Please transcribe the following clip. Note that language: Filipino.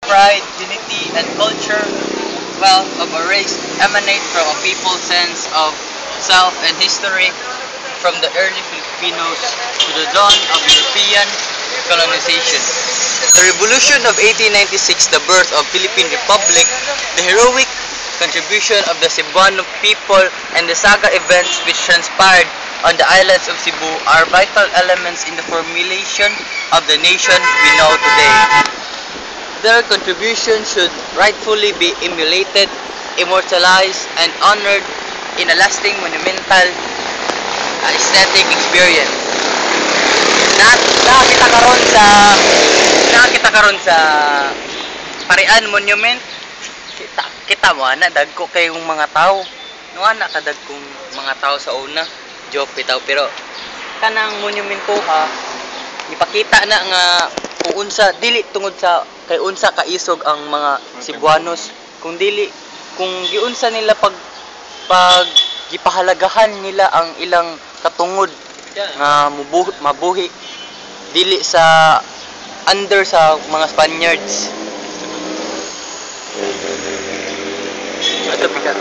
pride, unity, and culture wealth of a race emanate from a people's sense of self and history from the early Filipinos to the dawn of European colonization. The Revolution of 1896, the birth of Philippine Republic, the heroic contribution of the Cebuano people, and the saga events which transpired on the islands of Cebu are vital elements in the formulation of the nation we know today. Their contribution should rightfully be emulated, immortalized, and honored in a lasting, monumental, aesthetic experience. Nakakita karon sa Parian Monument. Kita mo ana dagko kayong mga tao. No ana ka dagkong mga tao sa una. Joke bitaw pero kanang monumento ha ipakita na nga kung unsa dili tungod sa kay unsa kaisog ang mga Cebuanos kung giunsa nila pag gipahalagahan nila ang ilang katungod nga mabuhi dili sa under sa mga Spaniards. Ato pika.